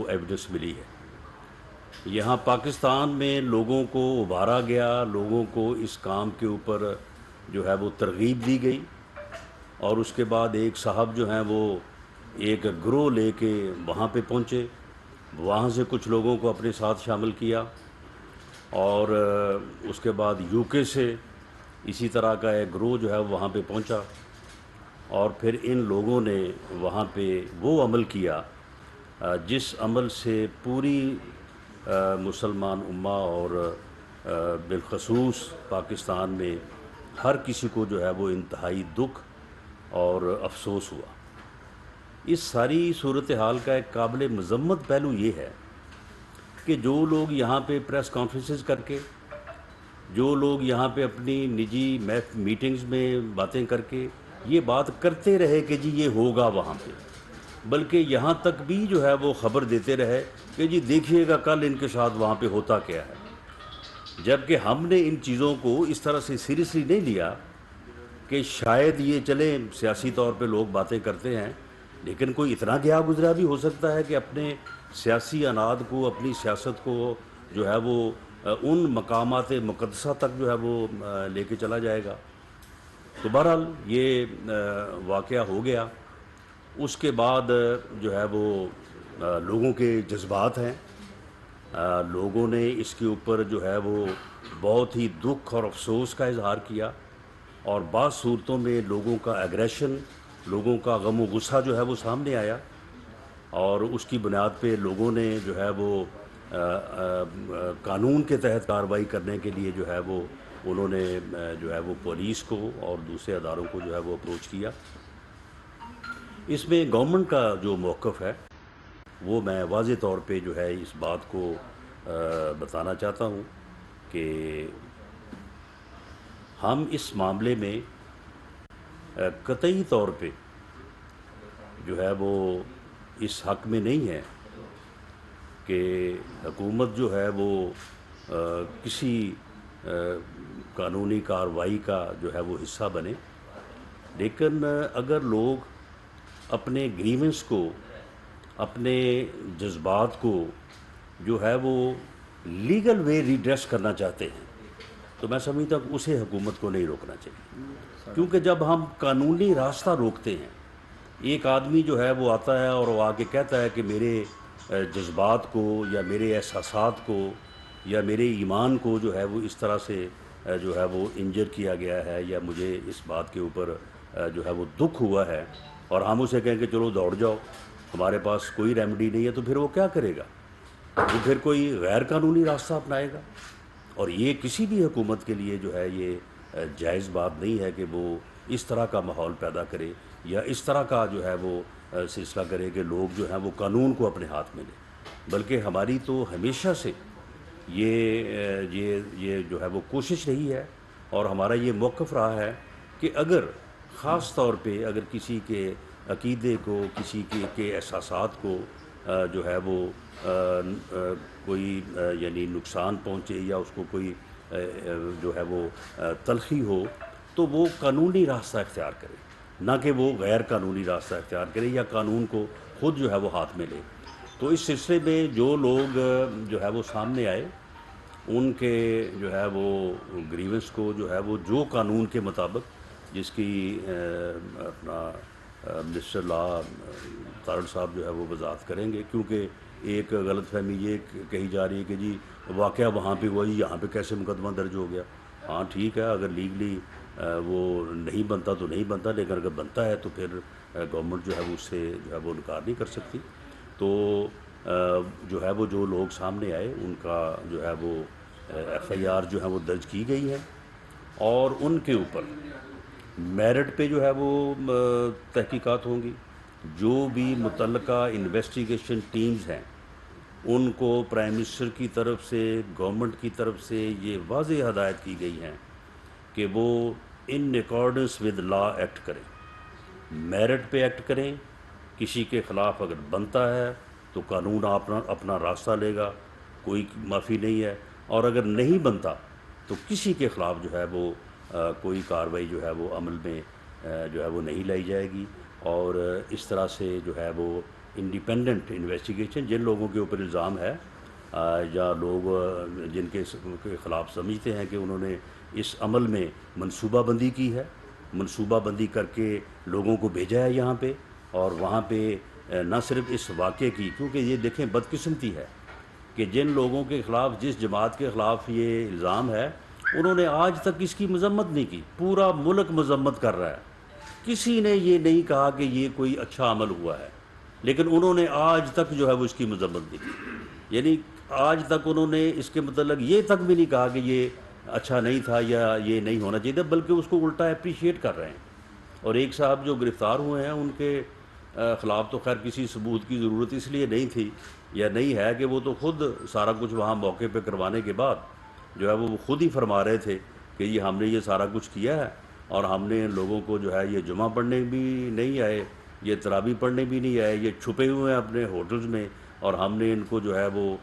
Evidence ملی ہے۔ یہاں پاکستان میں لوگوں کو ابھارا گیا، لوگوں کو اس کام کے اوپر جو ہے وہ ترغیب دی گئی، اور اس کے بعد ایک صاحب جو ہیں وہ ایک گروہ لے کے وہاں پہ پہنچے، وہاں سے کچھ لوگوں کو اپنے ساتھ شامل کیا، اور اس کے بعد یو کے سے اسی طرح کا ایک گروہ جو ہے وہاں پہ پہنچا، اور پھر ان لوگوں نے وہاں پہ وہ عمل کیا جس عمل سے پوری مسلمان امہ اور بالخصوص پاکستان میں ہر کسی کو جو ہے وہ انتہائی دکھ اور افسوس ہوا۔ اس ساری صورتحال کا ایک قابل مذمت پہلو یہ ہے کہ جو لوگ یہاں پہ پریس کانفرنسز کر کے، جو لوگ یہاں پہ اپنی نجی میٹنگز میں باتیں کر کے یہ بات کرتے رہے کہ جی یہ ہوگا وہاں پہ، بلکہ یہاں تک بھی جو ہے وہ خبر دیتے رہے کہ جی دیکھیے گا کل ان کے ساتھ وہاں پہ ہوتا کیا ہے، جبکہ ہم نے ان چیزوں کو اس طرح سے سیریسلی نہیں لیا کہ شاید یہ چلیں سیاسی طور پہ لوگ باتیں کرتے ہیں، لیکن کوئی اتنا گیا گزرا بھی ہو سکتا ہے کہ اپنے سیاسی اناد کو، اپنی سیاست کو جو ہے وہ ان مقامات مقدسہ تک جو ہے وہ لے کے چلا جائے گا۔ تو بہرحال یہ واقعہ ہو گیا۔ اس کے بعد جو ہے وہ لوگوں کے جذبات ہیں، لوگوں نے اس کے اوپر جو ہے وہ بہت ہی دکھ اور افسوس کا اظہار کیا، اور بعض صورتوں میں لوگوں کا ایگریشن، لوگوں کا غم و غصہ جو ہے وہ سامنے آیا، اور اس کی بنیاد پہ لوگوں نے جو ہے وہ قانون کے تحت کارروائی کرنے کے لیے جو ہے وہ انہوں نے جو ہے وہ پولیس کو اور دوسرے اداروں کو جو ہے وہ اپروچ کیا۔ اس میں گورنمنٹ کا جو موقف ہے وہ میں واضح طور پہ جو ہے اس بات کو بتانا چاہتا ہوں کہ ہم اس معاملے میں قطعی طور پہ جو ہے وہ اس حق میں نہیں ہے کہ حکومت جو ہے وہ کسی قانونی کارروائی کا جو ہے وہ حصہ بنے، لیکن اگر لوگ اپنے گریونس کو، اپنے جذبات کو جو ہے وہ لیگل وے ریڈریس کرنا چاہتے ہیں، تو میں سمجھتا ہوں کہ اسے حکومت کو نہیں روکنا چاہیے، کیونکہ جب ہم قانونی راستہ روکتے ہیں، ایک آدمی جو ہے وہ آتا ہے اور وہ آ کے کہتا ہے کہ میرے جذبات کو یا میرے احساسات کو یا میرے ایمان کو جو ہے وہ اس طرح سے جو ہے وہ انجر کیا گیا ہے، یا مجھے اس بات کے اوپر جو ہے وہ دکھ ہوا ہے، اور ہم اسے کہیں کہ چلو دوڑ جاؤ، ہمارے پاس کوئی ریمیڈی نہیں ہے، تو پھر وہ کیا کرے گا؟ وہ پھر کوئی غیر قانونی راستہ اپنائے گا، اور یہ کسی بھی حکومت کے لیے جو ہے یہ جائز بات نہیں ہے کہ وہ اس طرح کا ماحول پیدا کرے یا اس طرح کا جو ہے وہ سلسلہ کرے کہ لوگ جو ہیں وہ قانون کو اپنے ہاتھ میں لیں، بلکہ ہماری تو ہمیشہ سے یہ جو ہے وہ کوشش رہی ہے، اور ہمارا یہ موقف رہا ہے کہ اگر خاص طور پہ اگر کسی کے عقیدے کو، کسی کے احساسات کو جو ہے وہ کوئی یعنی نقصان پہنچے یا اس کو کوئی جو ہے وہ تلخی ہو، تو وہ قانونی راستہ اختیار کرے، نہ کہ وہ غیر قانونی راستہ اختیار کرے یا قانون کو خود جو ہے وہ ہاتھ میں لے۔ تو اس سلسلے میں جو لوگ جو ہے وہ سامنے آئے، ان کے جو ہے وہ گریونس کو جو ہے وہ جو قانون کے مطابق، جس کی اپنا منسٹر لا تارڑ صاحب جو ہے وہ وضاحت کریں گے، کیونکہ ایک غلط فہمی یہ کہی جا رہی ہے کہ جی واقعہ وہاں پہ ہوا، یہاں پہ کیسے مقدمہ درج ہو گیا۔ ہاں ٹھیک ہے، اگر لیگلی وہ نہیں بنتا تو نہیں بنتا، لیکن اگر بنتا ہے تو پھر گورنمنٹ جو ہے وہ اس سے جو ہے وہ انکار نہیں کر سکتی۔ تو جو ہے وہ جو لوگ سامنے آئے ان کا جو ہے وہ ایف آئی آر جو ہے وہ درج کی گئی ہے، اور ان کے اوپر میرٹ پہ جو ہے وہ تحقیقات ہوں گی۔ جو بھی متعلقہ انویسٹیگیشن ٹیمز ہیں ان کو پرائم منسٹر کی طرف سے، گورنمنٹ کی طرف سے یہ واضح ہدایت کی گئی ہیں کہ وہ in accordance with law act کریں، میرٹ پہ ایکٹ کریں، کسی کے خلاف اگر بنتا ہے تو قانون اپنا راستہ لے گا، کوئی معافی نہیں ہے، اور اگر نہیں بنتا تو کسی کے خلاف جو ہے وہ کوئی کارروائی جو ہے وہ عمل میں جو ہے وہ نہیں لائی جائے گی، اور اس طرح سے جو ہے وہ انڈیپینڈنٹ انویسٹیگیشن جن لوگوں کے اوپر الزام ہے یا لوگ جن کے خلاف سمجھتے ہیں کہ انہوں نے اس عمل میں منصوبہ بندی کی ہے، منصوبہ بندی کر کے لوگوں کو بھیجا ہے یہاں پہ، اور وہاں پہ نہ صرف اس واقعے کی، کیونکہ یہ دیکھیں بدقسمتی ہے کہ جن لوگوں کے خلاف، جس جماعت کے خلاف یہ الزام ہے، انہوں نے آج تک اس کی مذمت نہیں کی. پورا ملک مذمت کر رہا ہے، کسی نے یہ نہیں کہا کہ یہ کوئی اچھا عمل ہوا ہے، لیکن انہوں نے آج تک جو ہے وہ اس کی مذمت نہیں کی. یعنی آج تک انہوں نے اس کے متعلق یہ تک بھی نہیں کہا کہ یہ اچھا نہیں تھا یا یہ نہیں ہونا چاہیے، بلکہ اس کو الٹا اپریشیٹ کر رہے ہیں. اور ایک صاحب جو گرفتار ہوئے ہیں ان کے خلاف تو خیر کسی ثبوت کی ضرورت اس لیے نہیں تھی یا نہیں ہے کہ وہ تو خود سارا کچھ وہاں موقع پہ کروانے کے بعد جو ہے وہ خود ہی فرما رہے تھے کہ یہ ہم نے یہ سارا کچھ کیا ہے، اور ہم نے ان لوگوں کو جو ہے یہ جمعہ پڑھنے بھی نہیں آئے، یہ تراویح پڑھنے بھی نہیں آئے، یہ چھپے ہوئے ہیں اپنے ہوٹلز میں، اور ہم نے ان کو جو ہے وہ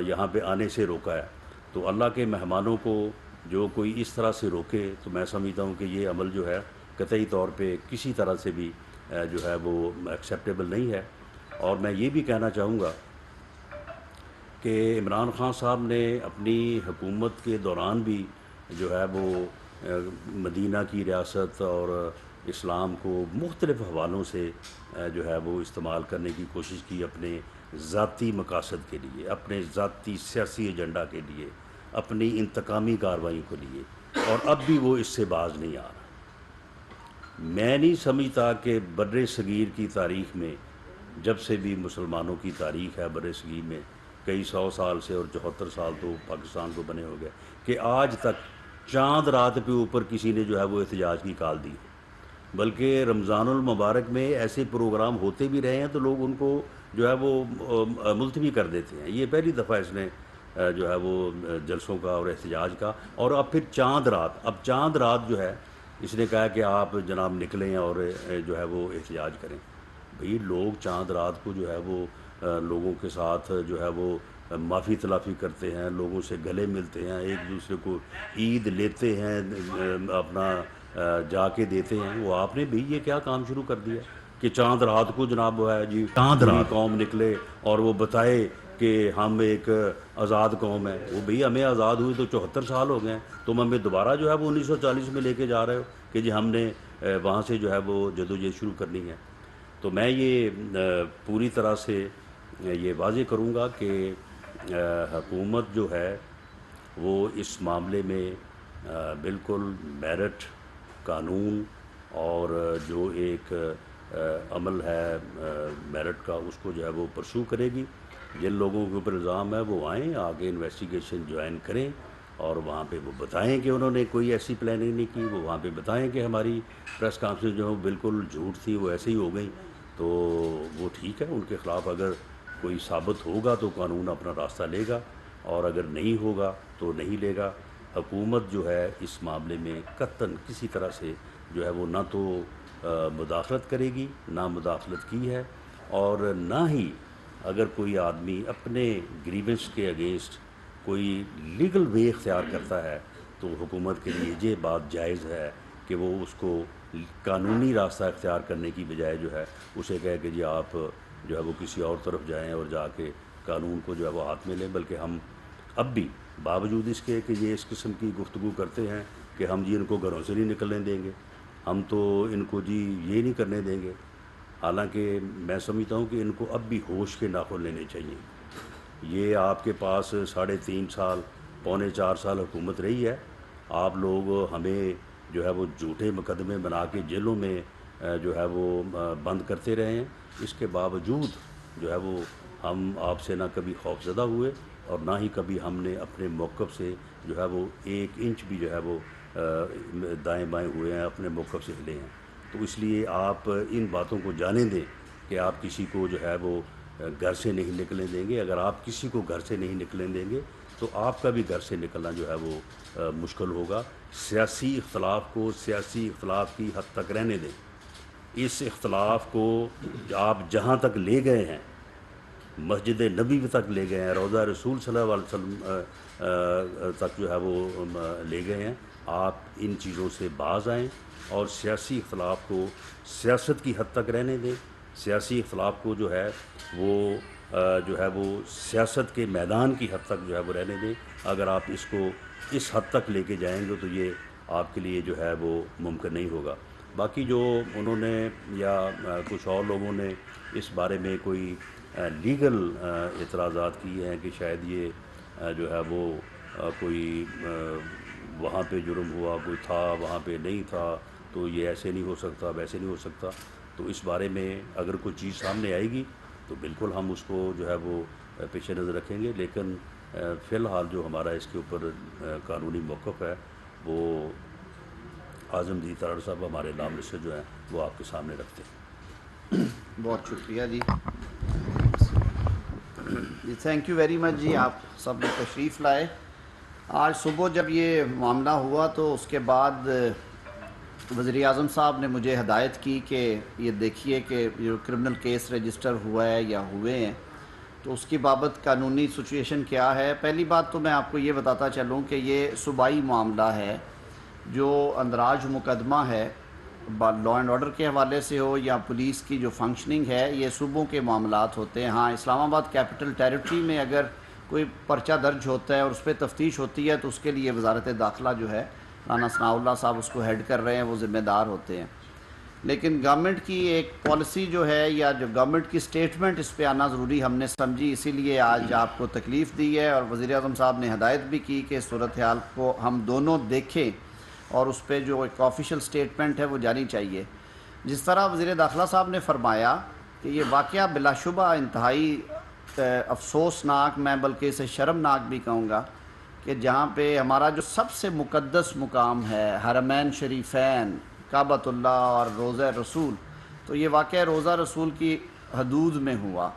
یہاں پہ آنے سے روکا ہے. تو اللہ کے مہمانوں کو جو کوئی اس طرح سے روکے تو میں سمجھتا ہوں کہ یہ عمل جو ہے قطعی طور پہ کسی طرح سے بھی جو ہے وہ ایکسیپٹیبل نہیں ہے. اور میں یہ بھی کہنا چاہوں گا کہ عمران خان صاحب نے اپنی حکومت کے دوران بھی جو ہے وہ مدینہ کی ریاست اور اسلام کو مختلف حوالوں سے جو ہے وہ استعمال کرنے کی کوشش کی اپنے ذاتی مقاصد کے لیے، اپنے ذاتی سیاسی ایجنڈا کے لیے، اپنی انتقامی کارروائی کے لیے، اور اب بھی وہ اس سے باز نہیں آ رہا. میں نہیں سمجھتا کہ بر صغیر کی تاریخ میں، جب سے بھی مسلمانوں کی تاریخ ہے بر صغیر میں، کئی 100 سال سے، اور 74 سال تو پاکستان کو بنے ہو گئے، کہ آج تک چاند رات پہ اوپر کسی نے جو ہے وہ احتجاج کی کال دی. بلکہ رمضان المبارک میں ایسے پروگرام ہوتے بھی رہے ہیں تو لوگ ان کو جو ہے وہ ملتوی کر دیتے ہیں. یہ پہلی دفعہ اس نے جو ہے وہ جلسوں کا اور احتجاج کا، اور اب پھر چاند رات جو ہے اس نے کہا کہ آپ جناب نکلیں اور جو ہے وہ احتجاج کریں. بھئی لوگ چاند رات کو جو ہے وہ لوگوں کے ساتھ جو ہے وہ معافی تلافی کرتے ہیں، لوگوں سے گلے ملتے ہیں، ایک دوسرے کو عید لیتے ہیں، اپنا جا کے دیتے ہیں. وہ آپ نے بھی یہ کیا کام شروع کر دیا کہ چاند رات کو جناب وہ ہے جی پوری قوم نکلے اور وہ بتائے کہ ہم ایک آزاد قوم ہے. وہ بھئی ہمیں آزاد ہوئی تو 74 سال ہو گئے ہیں، تم ہمیں دوبارہ جو ہے وہ 1940 میں لے کے جا رہے ہو کہ جی ہم نے وہاں سے جو ہے وہ جدوجہد شروع کرنی ہے. تو میں یہ پوری طرح سے یہ واضح کروں گا کہ حکومت جو ہے وہ اس معاملے میں بالکل میرٹ، قانون اور جو ایک عمل ہے میرٹ کا، اس کو جو ہے وہ پرسو کرے گی. جن لوگوں کے اوپر الزام ہے وہ آئیں، آگے انویسٹیگیشن جوائن کریں، اور وہاں پہ وہ بتائیں کہ انہوں نے کوئی ایسی پلاننگ نہیں کی. وہ وہاں پہ بتائیں کہ ہماری پریس کانفرنس جو ہے بالکل جھوٹ تھی، وہ ایسے ہی ہو گئی. تو وہ ٹھیک ہے، ان کے خلاف اگر کوئی ثابت ہوگا تو قانون اپنا راستہ لے گا، اور اگر نہیں ہوگا تو نہیں لے گا. حکومت جو ہے اس معاملے میں قطعاً کسی طرح سے جو ہے وہ نہ تو مداخلت کرے گی، نہ مداخلت کی ہے، اور نہ ہی اگر کوئی آدمی اپنے گریونس کے اگینسٹ کوئی لیگل وے اختیار کرتا ہے تو حکومت کے لیے یہ بات جائز ہے کہ وہ اس کو قانونی راستہ اختیار کرنے کی بجائے جو ہے اسے کہے کہ جی آپ جو ہے وہ کسی اور طرف جائیں اور جا کے قانون کو جو ہے وہ ہاتھ میں لیں. بلکہ ہم اب بھی باوجود اس کے کہ یہ اس قسم کی گفتگو کرتے ہیں کہ ہم جی ان کو گھروں سے نہیں نکلنے دیں گے، ہم تو ان کو جی یہ نہیں کرنے دیں گے، حالانکہ میں سمجھتا ہوں کہ ان کو اب بھی ہوش کے ناخن لینے چاہیے. یہ آپ کے پاس 3.5 سال، 3.25 سال حکومت رہی ہے. آپ لوگ ہمیں جو ہے وہ جھوٹے مقدمے بنا کے جیلوں میں جو ہے وہ بند کرتے رہے ہیں. اس کے باوجود جو ہے وہ ہم آپ سے نہ کبھی خوفزدہ ہوئے، اور نہ ہی کبھی ہم نے اپنے موقف سے جو ہے وہ 1 انچ بھی جو ہے وہ دائیں بائیں ہوئے ہیں، اپنے موقف سے ہلے ہیں. تو اس لیے آپ ان باتوں کو جانے دیں کہ آپ کسی کو جو ہے وہ گھر سے نہیں نکلنے دیں گے. اگر آپ کسی کو گھر سے نہیں نکلنے دیں گے تو آپ کا بھی گھر سے نکلنا جو ہے وہ مشکل ہوگا. سیاسی اختلاف کو سیاسی اختلاف کی حد تک رہنے دیں. اس اختلاف کو آپ جہاں تک لے گئے ہیں، مسجد نبی تک لے گئے ہیں، روضہ رسول صلی اللہ علیہ وسلم تک جو ہے وہ لے گئے ہیں. آپ ان چیزوں سے باز آئیں اور سیاسی اختلاف کو سیاست کی حد تک رہنے دیں. سیاسی اختلاف کو جو ہے وہ سیاست کے میدان کی حد تک جو ہے وہ رہنے دیں. اگر آپ اس کو اس حد تک لے کے جائیں گے تو یہ آپ کے لیے جو ہے وہ ممکن نہیں ہوگا. باقی جو انہوں نے یا کچھ اور لوگوں نے اس بارے میں کوئی لیگل اعتراضات کیے ہیں کہ شاید یہ جو ہے وہ کوئی وہاں پہ جرم ہوا، کوئی تھا وہاں پہ نہیں تھا، تو یہ ایسے نہیں ہو سکتا، ویسے نہیں ہو سکتا، تو اس بارے میں اگر کوئی چیز سامنے آئے گی تو بالکل ہم اس کو جو ہے وہ پیش نظر رکھیں گے. لیکن فی الحال جو ہمارا اس کے اوپر قانونی موقف ہے وہ اعظم جی ترڑ صاحب ہمارے لا منسٹر جو ہیں وہ آپ کے سامنے رکھتے ہیں. بہت شکریہ جی. تھینک یو ویری مچ جی. آپ سب نے تشریف لائے. آج صبح جب یہ معاملہ ہوا تو اس کے بعد وزیر اعظم صاحب نے مجھے ہدایت کی کہ یہ دیکھیے کہ جو کرمنل کیس رجسٹر ہوا ہے یا ہوئے ہیں تو اس کی بابت قانونی سچویشن کیا ہے. پہلی بات تو میں آپ کو یہ بتاتا چلوں کہ یہ صوبائی معاملہ ہے. جو اندراج مقدمہ ہے لا اینڈ آرڈر کے حوالے سے ہو یا پولیس کی جو فنکشننگ ہے، یہ صوبوں کے معاملات ہوتے ہیں. ہاں، اسلام آباد کیپٹل ٹیریٹری میں اگر کوئی پرچہ درج ہوتا ہے اور اس پہ تفتیش ہوتی ہے تو اس کے لیے وزارت داخلہ جو ہے، رانا ثناء اللہ صاحب اس کو ہیڈ کر رہے ہیں، وہ ذمہ دار ہوتے ہیں. لیکن گورنمنٹ کی ایک پالیسی جو ہے یا جو گورنمنٹ کی سٹیٹمنٹ اس پہ آنا ضروری ہم نے سمجھی، اسی لیے آج آپ کو تکلیف دی ہے. اور وزیر اعظم صاحب نے ہدایت بھی کی کہ صورتحال کو ہم دونوں دیکھیں اور اس پہ جو ایک آفیشیل سٹیٹمنٹ ہے وہ جانی چاہیے. جس طرح وزیر داخلہ صاحب نے فرمایا کہ یہ واقعہ بلا شبہ انتہائی افسوسناک، میں بلکہ اسے شرمناک بھی کہوں گا، کہ جہاں پہ ہمارا جو سب سے مقدس مقام ہے، حرمین شریفین، کعبۃ اللہ اور روضہ رسول، تو یہ واقعہ روضہ رسول کی حدود میں ہوا.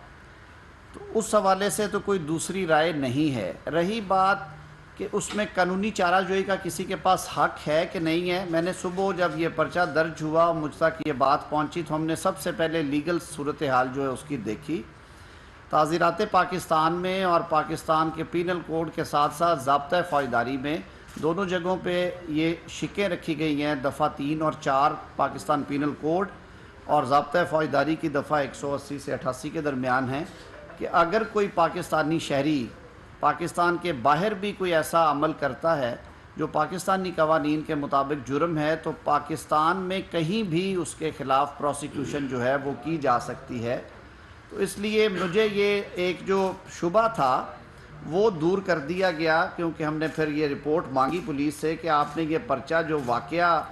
تو اس حوالے سے تو کوئی دوسری رائے نہیں ہے. رہی بات کہ اس میں قانونی چارہ جوئی کا کسی کے پاس حق ہے کہ نہیں ہے، میں نے صبح جب یہ پرچہ درج ہوا مجھ تک یہ بات پہنچی تو ہم نے سب سے پہلے لیگل صورتحال جو ہے اس کی دیکھی. تعزیرات پاکستان میں اور پاکستان کے پینل کوڈ کے ساتھ ساتھ ضابطہ فوجداری میں دونوں جگہوں پہ یہ شکیں رکھی گئی ہیں. دفعہ 3 اور 4 پاکستان پینل کوڈ اور ضابطہ فوجداری کی دفعہ 180 سے 88 کے درمیان ہیں کہ اگر کوئی پاکستانی شہری پاکستان کے باہر بھی کوئی ایسا عمل کرتا ہے جو پاکستانی قوانین کے مطابق جرم ہے تو پاکستان میں کہیں بھی اس کے خلاف پروسیکیوشن جو ہے وہ کی جا سکتی ہے. تو اس لیے مجھے یہ ایک جو شبہ تھا وہ دور کر دیا گیا، کیونکہ ہم نے پھر یہ رپورٹ مانگی پولیس سے کہ آپ نے یہ پرچہ جو واقعہ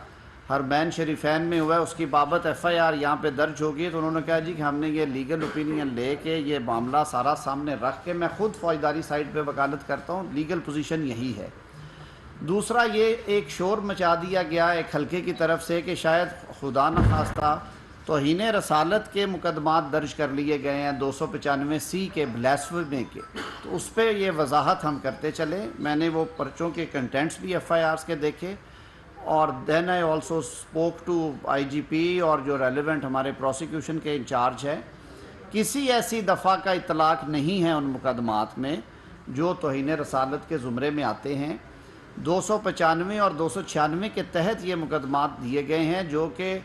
حرمین شریفین میں ہوا ہے اس کی بابت ایف آئی آر یہاں پہ درج ہوگی. تو انہوں نے کہا جی کہ ہم نے یہ لیگل اوپینین لے کے یہ معاملہ سارا سامنے رکھ کے، میں خود فوجداری سائٹ پہ وکالت کرتا ہوں، لیگل پوزیشن یہی ہے. دوسرا یہ ایک شور مچا دیا گیا ایک حلقے کی طرف سے کہ شاید خدا نخواستہ توہین رسالت کے مقدمات درج کر لیے گئے ہیں 295C کے بلیسفیمی کے. تو اس پہ یہ وضاحت ہم کرتے چلے. میں نے وہ پرچوں کے کنٹینٹس بھی ایف آئی آرز کے دیکھے اور دین آئی آلسو اسپوک ٹو آئی جی پی اور جو ریلیونٹ ہمارے پروسیکیوشن کے انچارج ہیں. کسی ایسی دفعہ کا اطلاق نہیں ہے ان مقدمات میں جو توہین رسالت کے زمرے میں آتے ہیں. 295 اور 296 کے تحت یہ مقدمات دیے گئے ہیں جو کہ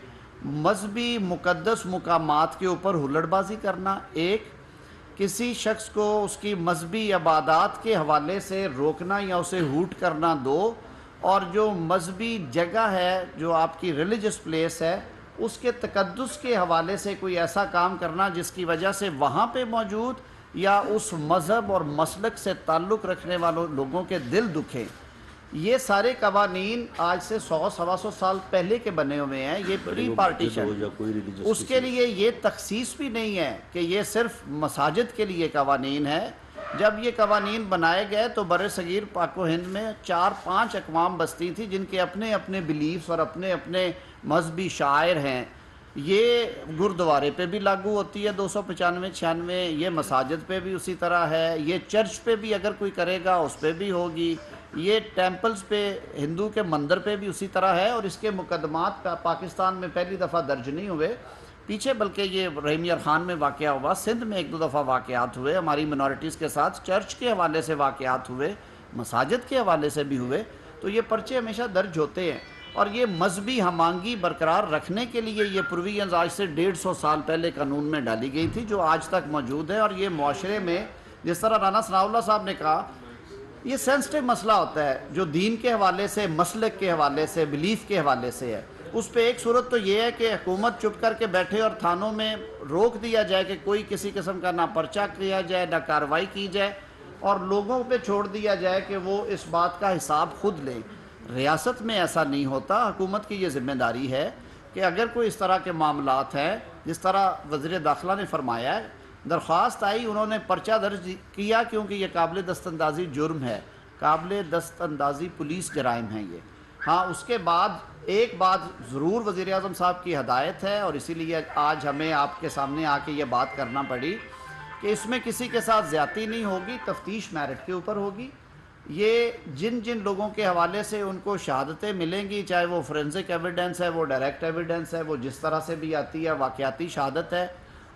مذہبی مقدس مقامات کے اوپر ہلڑ بازی کرنا، ایک کسی شخص کو اس کی مذہبی عبادات کے حوالے سے روکنا یا اسے ہوٹ کرنا، دو، اور جو مذہبی جگہ ہے جو آپ کی ریلیجس پلیس ہے اس کے تقدس کے حوالے سے کوئی ایسا کام کرنا جس کی وجہ سے وہاں پہ موجود یا اس مذہب اور مسلک سے تعلق رکھنے والوں لوگوں کے دل دکھیں. یہ سارے قوانین آج سے 100-125 سال پہلے کے بنے ہوئے ہیں. یہ پری پارٹیشن، اس کے لیے یہ تخصیص بھی نہیں ہے کہ یہ صرف مساجد کے لیے قوانین ہے. جب یہ قوانین بنائے گئے تو بر صغیر پاک و ہند میں 4-5 اقوام بستی تھی جن کے اپنے اپنے بلیفز اور اپنے اپنے مذہبی شاعر ہیں. یہ گردوارے پہ بھی لاگو ہوتی ہے 295-96، یہ مساجد پہ بھی اسی طرح ہے، یہ چرچ پہ بھی اگر کوئی کرے گا اس پہ بھی ہوگی، یہ ٹیمپلز پہ ہندو کے مندر پہ بھی اسی طرح ہے. اور اس کے مقدمات پاکستان میں پہلی دفعہ درج نہیں ہوئے پیچھے، بلکہ یہ رحیم یار خان میں واقعہ ہوا، سندھ میں 1-2 دفعہ واقعات ہوئے ہماری منورٹیز کے ساتھ، چرچ کے حوالے سے واقعات ہوئے، مساجد کے حوالے سے بھی ہوئے. تو یہ پرچے ہمیشہ درج ہوتے ہیں اور یہ مذہبی ہمانگی برقرار رکھنے کے لیے یہ پروویژنز آج سے 150 سال پہلے قانون میں ڈالی گئی تھی جو آج تک موجود ہے. اور یہ معاشرے میں جس طرح رانا ثناء اللہ صاحب نے کہا یہ سینسٹیو مسئلہ ہوتا ہے جو دین کے حوالے سے، مسلک کے حوالے سے، بلیف کے حوالے سے ہے. اس پہ ایک صورت تو یہ ہے کہ حکومت چپ کر کے بیٹھے اور تھانوں میں روک دیا جائے کہ کوئی کسی قسم کا نہ پرچہ کیا جائے نہ کارروائی کی جائے اور لوگوں پہ چھوڑ دیا جائے کہ وہ اس بات کا حساب خود لیں. ریاست میں ایسا نہیں ہوتا. حکومت کی یہ ذمہ داری ہے کہ اگر کوئی اس طرح کے معاملات ہیں جس طرح وزیر داخلہ نے فرمایا ہے، درخواست آئی، انہوں نے پرچہ درج کیا کیونکہ یہ قابل دست اندازی جرم ہے، قابل دست اندازی پولیس جرائم ہیں یہ. ہاں اس کے بعد ایک بات ضرور وزیر اعظم صاحب کی ہدایت ہے اور اسی لیے آج ہمیں آپ کے سامنے آ کے یہ بات کرنا پڑی کہ اس میں کسی کے ساتھ زیادتی نہیں ہوگی، تفتیش میرٹ کے اوپر ہوگی. یہ جن جن لوگوں کے حوالے سے ان کو شہادتیں ملیں گی، چاہے وہ فورینزک ایویڈنس ہے، وہ ڈائریکٹ ایویڈنس ہے، وہ جس طرح سے بھی آتی ہے، واقعاتی شہادت ہے،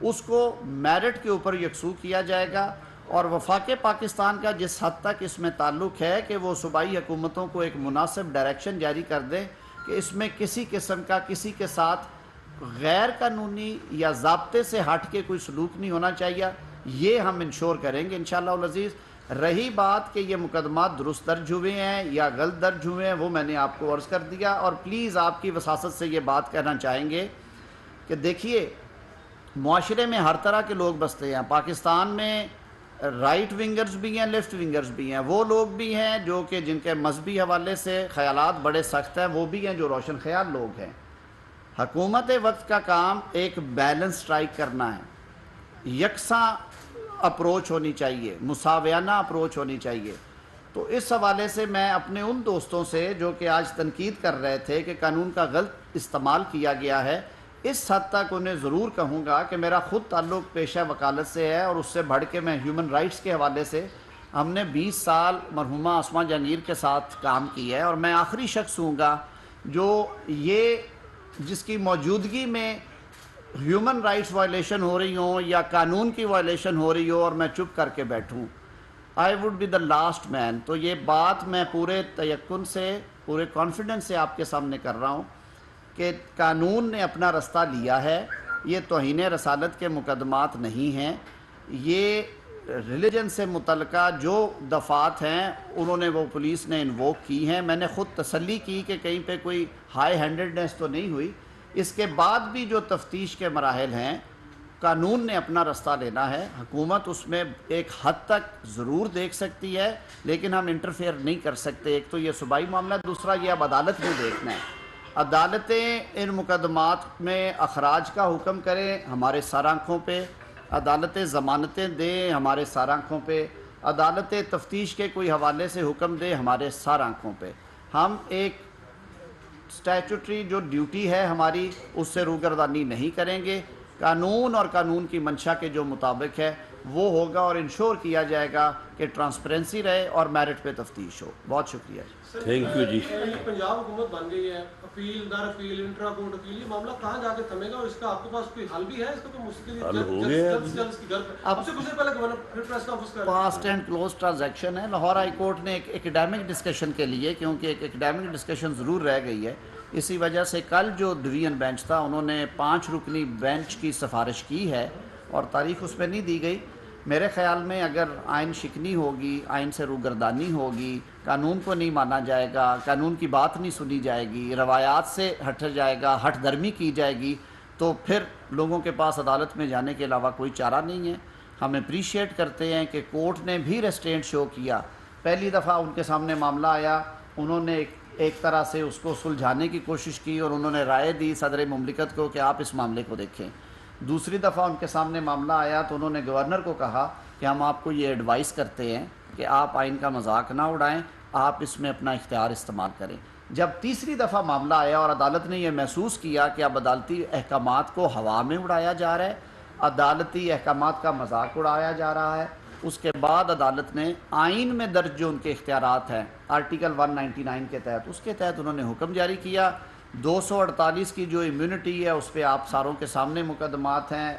اس کو میرٹ کے اوپر یکسو کیا جائے گا. اور وفاق پاکستان کا جس حد تک اس میں تعلق ہے کہ وہ صوبائی حکومتوں کو ایک مناسب ڈائریکشن جاری کر دیں کہ اس میں کسی قسم کا کسی کے ساتھ غیر قانونی یا ضابطے سے ہٹ کے کوئی سلوک نہیں ہونا چاہیے. یہ ہم انشور کریں گے انشاءاللہ العزیز. رہی بات کہ یہ مقدمات درست درج ہوئے ہیں یا غلط درج ہوئے ہیں، وہ میں نے آپ کو عرض کر دیا. اور پلیز آپ کی وساست سے یہ بات کہنا چاہیں گے کہ دیکھیے معاشرے میں ہر طرح کے لوگ بستے ہیں. پاکستان میں رائٹ ونگرز بھی ہیں، لیفٹ ونگرز بھی ہیں. وہ لوگ بھی ہیں جو کہ جن کے مذہبی حوالے سے خیالات بڑے سخت ہیں، وہ بھی ہیں جو روشن خیال لوگ ہیں. حکومت وقت کا کام ایک بیلنس اسٹرائک کرنا ہے، یکساں اپروچ ہونی چاہیے، مساویانہ اپروچ ہونی چاہیے. تو اس حوالے سے میں اپنے ان دوستوں سے جو کہ آج تنقید کر رہے تھے کہ قانون کا غلط استعمال کیا گیا ہے، اس حد تک انہیں ضرور کہوں گا کہ میرا خود تعلق پیشہ وکالت سے ہے اور اس سے بڑھ کے میں ہیومن رائٹس کے حوالے سے ہم نے 20 سال مرحومہ اسما جہانگیر کے ساتھ کام کی ہے. اور میں آخری شخص ہوں گا جو یہ جس کی موجودگی میں ہیومن رائٹس وائلیشن ہو رہی ہوں یا قانون کی وائلیشن ہو رہی ہو اور میں چپ کر کے بیٹھوں. I would be the last man. تو یہ بات میں پورے تیقن سے، پورے کانفیڈنس سے آپ کے سامنے کر رہا ہوں کہ قانون نے اپنا رستہ لیا ہے. یہ توہین رسالت کے مقدمات نہیں ہیں، یہ ریلیجن سے متعلقہ جو دفعات ہیں انہوں نے وہ پولیس نے انووک کی ہیں. میں نے خود تسلی کی کہ کہیں پہ کوئی ہائی ہینڈڈنیس تو نہیں ہوئی. اس کے بعد بھی جو تفتیش کے مراحل ہیں قانون نے اپنا رستہ لینا ہے. حکومت اس میں ایک حد تک ضرور دیکھ سکتی ہے لیکن ہم انٹرفیئر نہیں کر سکتے. ایک تو یہ صوبائی معاملہ، دوسرا یہ اب عدالت میں دیکھنا ہے. عدالتیں ان مقدمات میں اخراج کا حکم کریں ہمارے سر آنکھوں پہ، عدالتیں ضمانتیں دیں ہمارے سر آنکھوں پہ، عدالتیں تفتیش کے کوئی حوالے سے حکم دیں ہمارے سر آنکھوں پہ. ہم ایک سٹیچوٹری جو ڈیوٹی ہے ہماری اس سے روگردانی نہیں کریں گے. قانون اور قانون کی منشا کے جو مطابق ہے وہ ہوگا اور انشور کیا جائے گا کہ ٹرانسپیرنسی رہے اور میرٹ پہ تفتیش ہو. بہت شکریہ. تھینک یو جی. پنجاب حکومت بن گئی ہے، اپیل در اپیل، انٹرا کورٹ اپیل، یہ معاملہ کہاں جا کے تھمے گا اور اس کا آپ کے پاس کوئی حل بھی ہے؟ اس کا کوئی مستقل حل ہو گیا اب سے کچھ دیر پہلے گورنر پریس کانفرنس کر فاسٹ اینڈ کلوز ٹرانزیکشن ہے. لاہور ہائی کورٹ نے ایک ایکیڈیمک ڈسکشن کے لیے، کیونکہ ایک ایکیڈیمک ڈسکشن ضرور رہ گئی ہے، اسی وجہ سے کل جو ڈویژن بینچ تھا انہوں نے 5 رکنی بینچ کی سفارش کی ہے اور تاریخ اس پہ نہیں دی گئی. میرے خیال میں اگر آئین شکنی ہوگی، آئین سے روگردانی ہوگی، قانون کو نہیں مانا جائے گا، قانون کی بات نہیں سنی جائے گی، روایات سے ہٹ جائے گا، ہٹ درمی کی جائے گی، تو پھر لوگوں کے پاس عدالت میں جانے کے علاوہ کوئی چارہ نہیں ہے. ہم اپریشیٹ کرتے ہیں کہ کورٹ نے بھی ریسٹرینٹ شو کیا. پہلی دفعہ ان کے سامنے معاملہ آیا، انہوں نے ایک طرح سے اس کو سلجھانے کی کوشش کی اور انہوں نے رائے دی صدر مملکت کو کہ آپ اس معاملے کو دیکھیں. دوسری دفعہ ان کے سامنے معاملہ آیا تو انہوں نے گورنر کو کہا کہ ہم آپ کو یہ ایڈوائز کرتے ہیں کہ آپ آئین کا مذاق نہ اڑائیں، آپ اس میں اپنا اختیار استعمال کریں. جب تیسری دفعہ معاملہ آیا اور عدالت نے یہ محسوس کیا کہ اب عدالتی احکامات کو ہوا میں اڑایا جا رہا ہے، عدالتی احکامات کا مذاق اڑایا جا رہا ہے، اس کے بعد عدالت نے آئین میں درج جو ان کے اختیارات ہیں آرٹیکل 199 کے تحت، اس کے تحت انہوں نے حکم جاری کیا. 248 کی جو امیونٹی ہے اس پہ آپ ساروں کے سامنے مقدمات ہیں.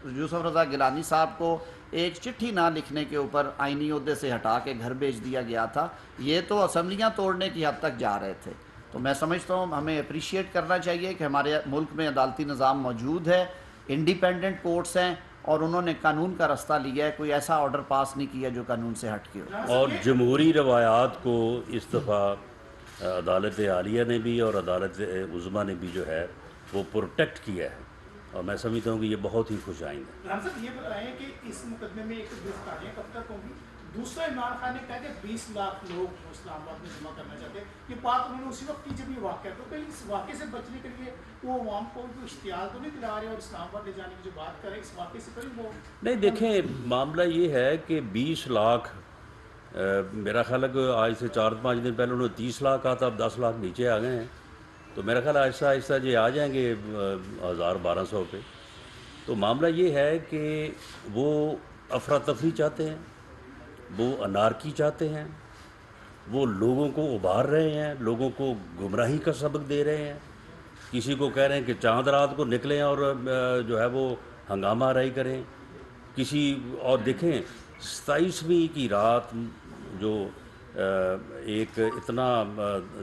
یوسف رضا گیلانی صاحب کو ایک چٹھی نہ لکھنے کے اوپر آئینی عہدے سے ہٹا کے گھر بھیج دیا گیا تھا. یہ تو اسمبلیاں توڑنے کی حد تک جا رہے تھے. تو میں سمجھتا ہوں ہمیں اپریشیٹ کرنا چاہیے کہ ہمارے ملک میں عدالتی نظام موجود ہے، انڈیپینڈنٹ کورٹس ہیں، اور انہوں نے قانون کا رستہ لیا ہے، کوئی ایسا آرڈر پاس نہیں کیا جو قانون سے ہٹ کے ہو۔ اور جمہوری روایات کو اس دفعہ عدالت عالیہ نے بھی اور عدالت عظمیٰ نے بھی جو ہے وہ پروٹیکٹ کیا ہے، اور میں سمجھتا ہوں کہ یہ بہت ہی خوش آئند ہے۔ رحمان صاحب یہ بتائیں کہ اس مقدمے میں ایک گرفتاریاں کب تک ہوں گی؟ دوسرا، عمران خان نے کہا کہ 20 لاکھ لوگ اسلام آباد میں جمع کرنا چاہتے ہیں، یہ بات انہوں نے اسی وقت کی جب یہ واقعہ، تو کہیں اس واقعے سے بچنے کے لیے وہ عوام کو اشتعال تو نہیں دلا رہے، اور اسلام آباد لے جانے کی جو بات کریں اس واقعے سے کہیں وہ نہیں دیکھیں، معاملہ یہ ہے کہ 20 لاکھ میرا خیال ہے کہ آج سے 4-5 دن پہلے انہوں نے 30 لاکھ کہا تھا، اب 10 لاکھ نیچے آ گئے ہیں، تو میرا خیال آہستہ آہستہ یہ آ جائیں گے 1000-1200 پہ۔ تو معاملہ یہ ہے کہ وہ افراتفری چاہتے ہیں، وہ انارکی چاہتے ہیں، وہ لوگوں کو ابھار رہے ہیں، لوگوں کو گمراہی کا سبق دے رہے ہیں، کسی کو کہہ رہے ہیں کہ چاند رات کو نکلیں اور جو ہے وہ ہنگامہ آرائی کریں، کسی اور دیکھیں 27ویں کی رات جو ایک اتنا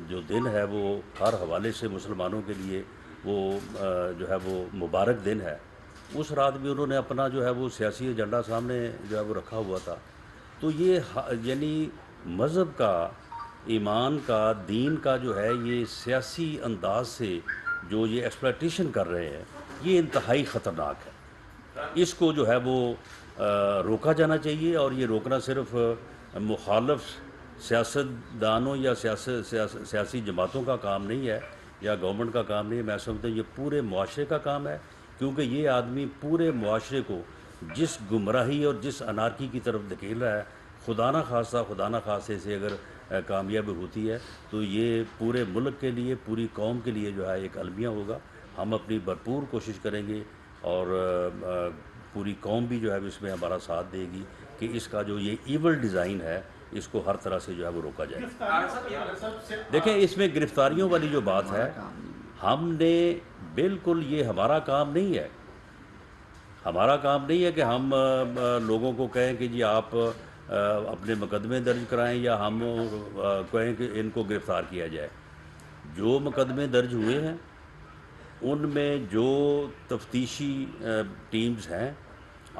جو دن ہے وہ ہر حوالے سے مسلمانوں کے لیے وہ جو ہے وہ مبارک دن ہے، اس رات بھی انہوں نے اپنا جو ہے وہ سیاسی ایجنڈا سامنے جو ہے وہ رکھا ہوا تھا۔ تو یہ یعنی مذہب کا، ایمان کا، دین کا جو ہے یہ سیاسی انداز سے جو یہ ایکسپلائٹیشن کر رہے ہیں، یہ انتہائی خطرناک ہے۔ اس کو جو ہے وہ روکا جانا چاہیے، اور یہ روکنا صرف مخالف سیاستدانوں یا سیاسی جماعتوں کا کام نہیں ہے یا گورنمنٹ کا کام نہیں ہے، میں سمجھتا ہوں یہ پورے معاشرے کا کام ہے، کیونکہ یہ آدمی پورے معاشرے کو جس گمراہی اور جس انارکی کی طرف دھکیل رہا ہے، خدا نہ خواستہ سے اگر کامیابی ہوتی ہے تو یہ پورے ملک کے لیے، پوری قوم کے لیے جو ہے ایک المیہ ہوگا۔ ہم اپنی بھرپور کوشش کریں گے، اور پوری قوم بھی جو ہے اس میں ہمارا ساتھ دے گی کہ اس کا جو یہ ایول ڈیزائن ہے اس کو ہر طرح سے جو ہے وہ روکا جائے۔ دیکھیں اس میں گرفتاریوں والی جو بات ہے، ہم نے بالکل، یہ ہمارا کام نہیں ہے، ہمارا کام نہیں ہے کہ ہم لوگوں کو کہیں کہ جی آپ اپنے مقدمے درج کرائیں یا ہم کہیں کہ ان کو گرفتار کیا جائے۔ جو مقدمے درج ہوئے ہیں ان میں جو تفتیشی ٹیمز ہیں،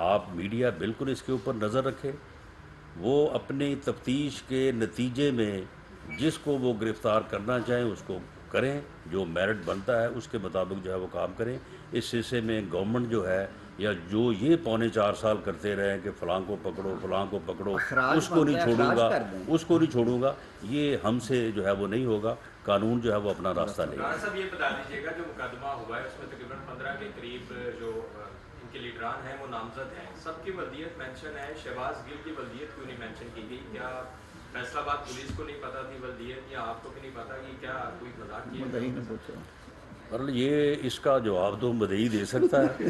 آپ میڈیا بالکل اس کے اوپر نظر رکھے، وہ اپنی تفتیش کے نتیجے میں جس کو وہ گرفتار کرنا چاہیں اس کو کریں، جو میرٹ بنتا ہے اس کے مطابق جو ہے وہ کام کریں۔ اس سلسلے میں گورنمنٹ جو ہے، یا جو یہ 3.25 سال کرتے رہے کہ فلاں کو پکڑو، فلاں کو پکڑو، اس کو نہیں چھوڑوں گا، اس کو نہیں چھوڑوں گا، یہ ہم سے جو ہے وہ نہیں ہوگا۔ قانون جو ہے وہ اپنا راستہ لے گا۔ صاحب یہ بتا دیجیے گا جو مقدمہ ہوا ہے اس میں تقریباً 15 کے قریب جو ان کے لیڈران ہیں وہ نامزد ہیں، سب کی ولدیت مینشن ہے، شہباز گل کی ولدیت کیوں نہیں مینشن کی گئی؟ کیا فیصلہ آباد پولیس کو نہیں پتہ تھی ولدیت، یا آپ کو بھی نہیں پتہ کہ کیا کوئی مذاق کیا؟ یہ اس کا جواب تو مدعی دے سکتا ہے،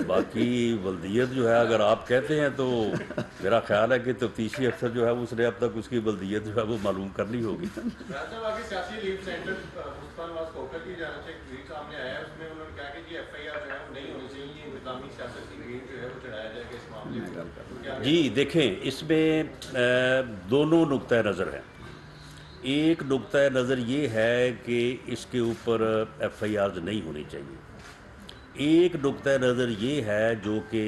باقی ولدیت جو ہے اگر آپ کہتے ہیں تو میرا خیال ہے کہ تفتیشی افسر جو ہے اس نے اب تک اس کی ولدیت جو ہے وہ معلوم کرنی ہوگی۔ سیاسی لیڈ سینٹر مصطفیٰ نواز کھوکھر کی جانب سے ایک ٹویٹ سامنے آیا ہے، اس میں انہوں نے کہا کہ جی ایف آئی آر جو ہے وہ نہیں ہونی چاہیے، انتظامی سیاست کی گرین جو ہے وہ چڑھایا جائے گا اس معاملے میں۔ جی دیکھیں اس میں دونوں نقطۂ نظر ہیں۔ ایک نقطہ نظر یہ ہے کہ اس کے اوپر ایف آئی آرز نہیں ہونی چاہیے، ایک نقطہ نظر یہ ہے جو کہ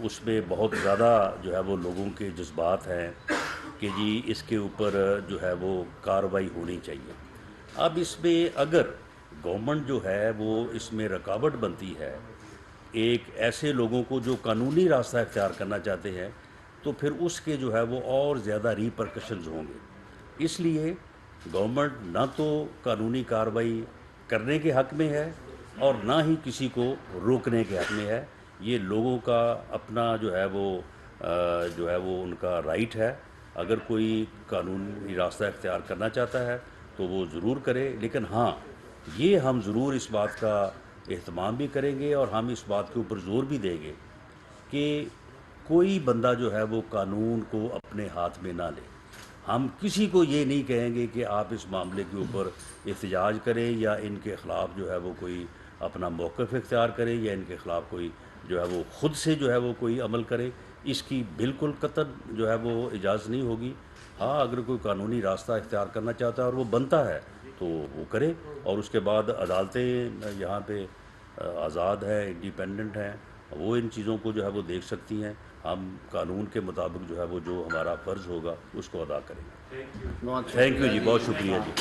اس میں بہت زیادہ جو ہے وہ لوگوں کے جذبات ہیں کہ جی اس کے اوپر جو ہے وہ کارروائی ہونی چاہیے۔ اب اس میں اگر گورنمنٹ جو ہے وہ اس میں رکاوٹ بنتی ہے ایک ایسے لوگوں کو جو قانونی راستہ اختیار کرنا چاہتے ہیں، تو پھر اس کے جو ہے وہ اور زیادہ ریپرکشنز ہوں گے۔ اس لیے گورنمنٹ نہ تو قانونی کارروائی کرنے کے حق میں ہے اور نہ ہی کسی کو روکنے کے حق میں ہے، یہ لوگوں کا اپنا جو ہے وہ ان کا رائٹ ہے۔ اگر کوئی قانونی راستہ اختیار کرنا چاہتا ہے تو وہ ضرور کرے، لیکن ہاں یہ ہم ضرور اس بات کا اہتمام بھی کریں گے اور ہم اس بات کے اوپر زور بھی دیں گے کہ کوئی بندہ جو ہے وہ قانون کو اپنے ہاتھ میں نہ لے۔ ہم کسی کو یہ نہیں کہیں گے کہ آپ اس معاملے کے اوپر احتجاج کریں یا ان کے خلاف جو ہے وہ کوئی اپنا موقف اختیار کریں یا ان کے خلاف کوئی جو ہے وہ خود سے جو ہے وہ کوئی عمل کرے، اس کی بالکل قطعاً جو ہے وہ اجازت نہیں ہوگی۔ ہاں اگر کوئی قانونی راستہ اختیار کرنا چاہتا ہے اور وہ بنتا ہے تو وہ کرے، اور اس کے بعد عدالتیں یہاں پہ آزاد ہیں، انڈیپینڈنٹ ہیں، وہ ان چیزوں کو جو ہے وہ دیکھ سکتی ہیں. ہم قانون کے مطابق جو ہے وہ جو ہمارا فرض ہوگا اس کو ادا کریں گے. بہت تھینک یو شکریہ جی، بہت شکریہ جی.